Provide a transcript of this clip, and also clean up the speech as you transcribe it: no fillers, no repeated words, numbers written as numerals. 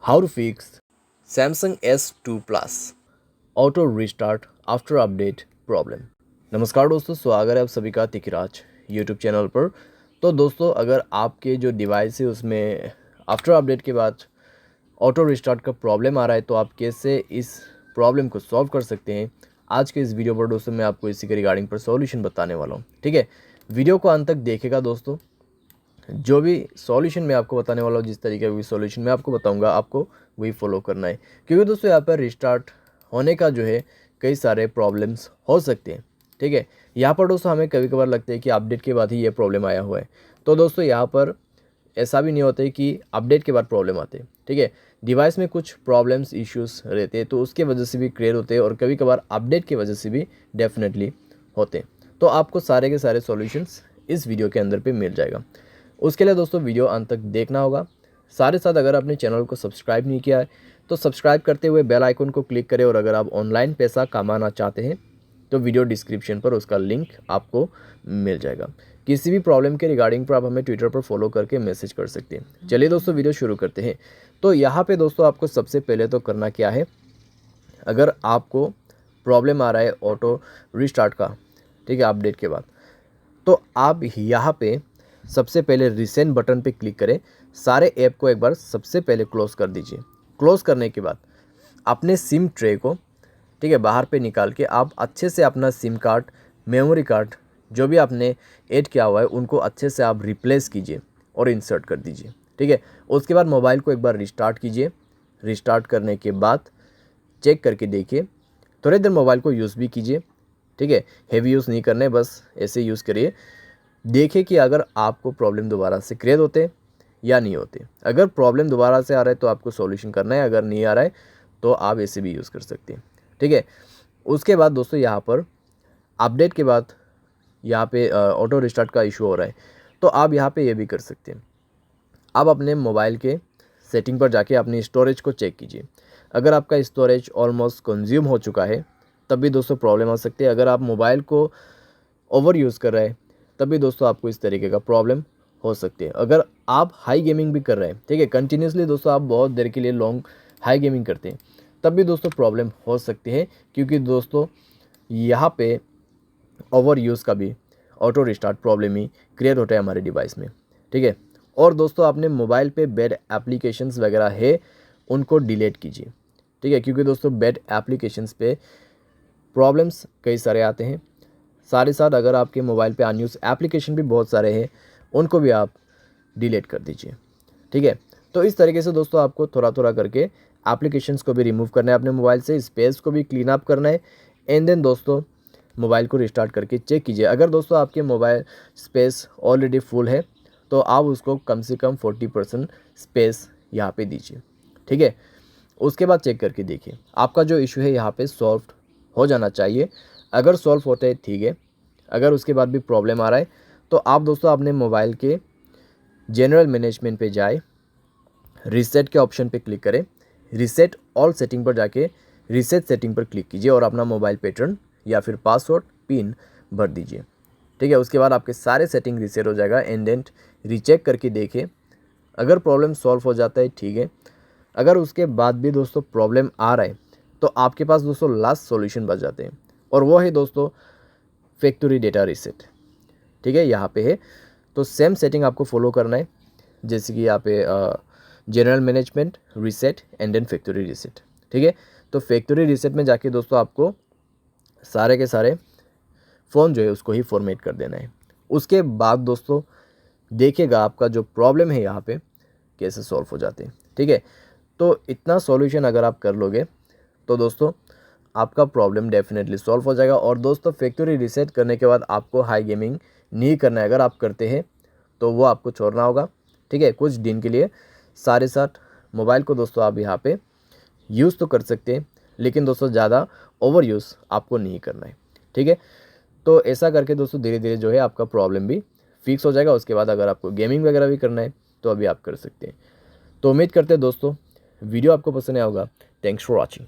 How to fix Samsung S2 Plus Auto Restart After Update Problem। नमस्कार दोस्तों, स्वागत है आप सभी का तिकराज यूट्यूब चैनल पर। तो दोस्तों, अगर आपके जो डिवाइस है उसमें आफ्टर अपडेट के बाद ऑटो रिस्टार्ट का प्रॉब्लम आ रहा है तो आप कैसे इस प्रॉब्लम को सॉल्व कर सकते हैं, आज के इस वीडियो पर दोस्तों मैं आपको इसी के रिगार्डिंग पर सॉल्यूशन बताने वाला हूँ। ठीक है, वीडियो को अंत तक देखेगा दोस्तों। जो भी सॉल्यूशन मैं आपको बताने वाला हूँ, जिस तरीके का भी सॉल्यूशन मैं आपको बताऊंगा, आपको वही फॉलो करना है, क्योंकि दोस्तों यहाँ पर रिस्टार्ट होने का जो है कई सारे प्रॉब्लम्स हो सकते हैं। ठीक है, यहाँ पर दोस्तों हमें कभी कभार लगता है कि अपडेट के बाद ही ये प्रॉब्लम आया हुआ है, तो दोस्तों यहाँ पर ऐसा भी नहीं होता है कि अपडेट के बाद प्रॉब्लम आते हैं। ठीक है, डिवाइस में कुछ प्रॉब्लम्स इश्यूज़ रहते हैं तो उसके वजह से भी क्लियर होते हैं, और कभी कभार अपडेट की वजह से भी डेफिनेटली होते हैं। तो आपको सारे के सारे सॉल्यूशंस इस वीडियो के अंदर पे मिल जाएगा। उसके लिए दोस्तों वीडियो अंत तक देखना होगा। साथ साथ अगर आपने चैनल को सब्सक्राइब नहीं किया है तो सब्सक्राइब करते हुए बेल आइकन को क्लिक करें, और अगर आप ऑनलाइन पैसा कमाना चाहते हैं तो वीडियो डिस्क्रिप्शन पर उसका लिंक आपको मिल जाएगा। किसी भी प्रॉब्लम के रिगार्डिंग पर आप हमें ट्विटर पर फॉलो करके मैसेज कर सकते हैं। चलिए दोस्तों, वीडियो शुरू करते हैं। तो यहाँ पे दोस्तों आपको सबसे पहले तो करना क्या है, अगर आपको प्रॉब्लम आ रहा है ऑटो रिस्टार्ट का, ठीक है, अपडेट के बाद, तो आप यहाँ पे सबसे पहले रिसेंट बटन पे क्लिक करें। सारे ऐप को एक बार सबसे पहले क्लोज़ कर दीजिए। क्लोज़ करने के बाद अपने सिम ट्रे को, ठीक है, बाहर पे निकाल के आप अच्छे से अपना सिम कार्ड, मेमोरी कार्ड जो भी आपने ऐड किया हुआ है उनको अच्छे से आप रिप्लेस कीजिए और इंसर्ट कर दीजिए। ठीक है, उसके बाद मोबाइल को एक बार रिस्टार्ट कीजिए। रिस्टार्ट करने के बाद चेक करके देखिए, थोड़ी देर मोबाइल को यूज़ भी कीजिए। ठीक है, हेवी यूज़ नहीं करना है, बस ऐसे यूज़ करिए। देखिए कि अगर आपको प्रॉब्लम दोबारा से क्रिएट होते या नहीं होते। अगर प्रॉब्लम दोबारा से आ रहा है तो आपको सॉल्यूशन करना है, अगर नहीं आ रहा है तो आप ऐसे भी यूज़ कर सकते हैं। ठीक है, उसके बाद दोस्तों यहाँ पर अपडेट के बाद यहाँ पे ऑटो रिस्टार्ट का इशू हो रहा है, तो आप यहाँ पे ये भी कर सकते हैं। आप अपने मोबाइल के सेटिंग पर जाके अपनी स्टोरेज को चेक कीजिए। अगर आपका स्टोरेज ऑलमोस्ट कंज्यूम हो चुका है तब भी दोस्तों प्रॉब्लम आ सकती है। अगर आप मोबाइल को ओवर यूज़ कर रहे हैं तब भी दोस्तों आपको इस तरीके का प्रॉब्लम हो सकती है। अगर आप हाई गेमिंग भी कर रहे हैं, ठीक है, कंटिन्यूसली दोस्तों आप बहुत देर के लिए लॉन्ग हाई गेमिंग करते हैं, तब भी दोस्तों प्रॉब्लम हो सकती है, क्योंकि दोस्तों यहाँ पे ओवर यूज़ का भी ऑटो रिस्टार्ट प्रॉब्लम ही क्रिएट होता है हमारे डिवाइस में। ठीक है, और दोस्तों अपने मोबाइल पे बैड एप्लीकेशंस वगैरह है उनको डिलीट कीजिए। ठीक है, क्योंकि दोस्तों बैड एप्लीकेशंस पे प्रॉब्लम्स कई सारे आते हैं। साथ ही साथ अगर आपके मोबाइल पे अनयूज एप्लीकेशन भी बहुत सारे हैं उनको भी आप डिलीट कर दीजिए। ठीक है, तो इस तरीके से दोस्तों आपको थोड़ा थोड़ा करके एप्लीकेशंस को भी रिमूव करना है अपने मोबाइल से, स्पेस को भी क्लीन अप करना है। एंड देन दोस्तों मोबाइल को रिस्टार्ट करके चेक कीजिए। अगर दोस्तों आपके मोबाइल स्पेस ऑलरेडी फुल है तो आप उसको कम से कम 40% स्पेस यहाँ पे दीजिए। ठीक है, उसके बाद चेक करके देखिए आपका जो इशू है यहाँ पे सॉल्व हो जाना चाहिए। अगर सॉल्व होता है ठीक है, अगर उसके बाद भी प्रॉब्लम आ रहा है तो आप दोस्तों अपने मोबाइल के जनरल मैनेजमेंट पे जाए, रीसेट के ऑप्शन पे क्लिक करें, रीसेट ऑल सेटिंग पर जाके रीसेट सेटिंग पर क्लिक कीजिए और अपना मोबाइल पैटर्न या फिर पासवर्ड पिन भर दीजिए। ठीक है, उसके बाद आपके सारे सेटिंग रीसेट हो जाएगा। एंड देन रीचेक करके देखिए, अगर प्रॉब्लम सॉल्व हो जाता है ठीक है, अगर उसके बाद भी दोस्तों प्रॉब्लम आ रहा है तो आपके पास दोस्तों लास्ट सॉल्यूशन बच जाते हैं, और वो है दोस्तों फैक्ट्री डेटा रीसेट। ठीक है, यहाँ पे है तो सेम सेटिंग आपको फॉलो करना है, जैसे कि यहाँ पे general management, reset and then factory reset. ठीक है, तो फैक्ट्री रीसेट में जाके दोस्तों आपको सारे के सारे फ़ोन जो है उसको ही फॉर्मेट कर देना है। उसके बाद दोस्तों देखिएगा आपका जो प्रॉब्लम है यहाँ पे कैसे सॉल्व हो जाते हैं। ठीक है, तो इतना सॉल्यूशन अगर आप कर लोगे तो दोस्तों आपका प्रॉब्लम डेफिनेटली सॉल्व हो जाएगा। और दोस्तों फैक्ट्री रीसेट करने के बाद आपको हाई गेमिंग नहीं करना है। अगर आप करते हैं तो वो आपको छोड़ना होगा। ठीक है, कुछ दिन के लिए सारे साथ मोबाइल को दोस्तों आप यहाँ पे यूज़ तो कर सकते हैं, लेकिन दोस्तों ज़्यादा ओवर यूज़ आपको नहीं करना है। ठीक है, तो ऐसा करके दोस्तों धीरे धीरे जो है आपका प्रॉब्लम भी फिक्स हो जाएगा। उसके बाद अगर आपको गेमिंग वगैरह भी करना है तो अभी आप कर सकते हैं। तो उम्मीद करते हैं दोस्तों वीडियो आपको पसंद आया होगा। Thanks for watching.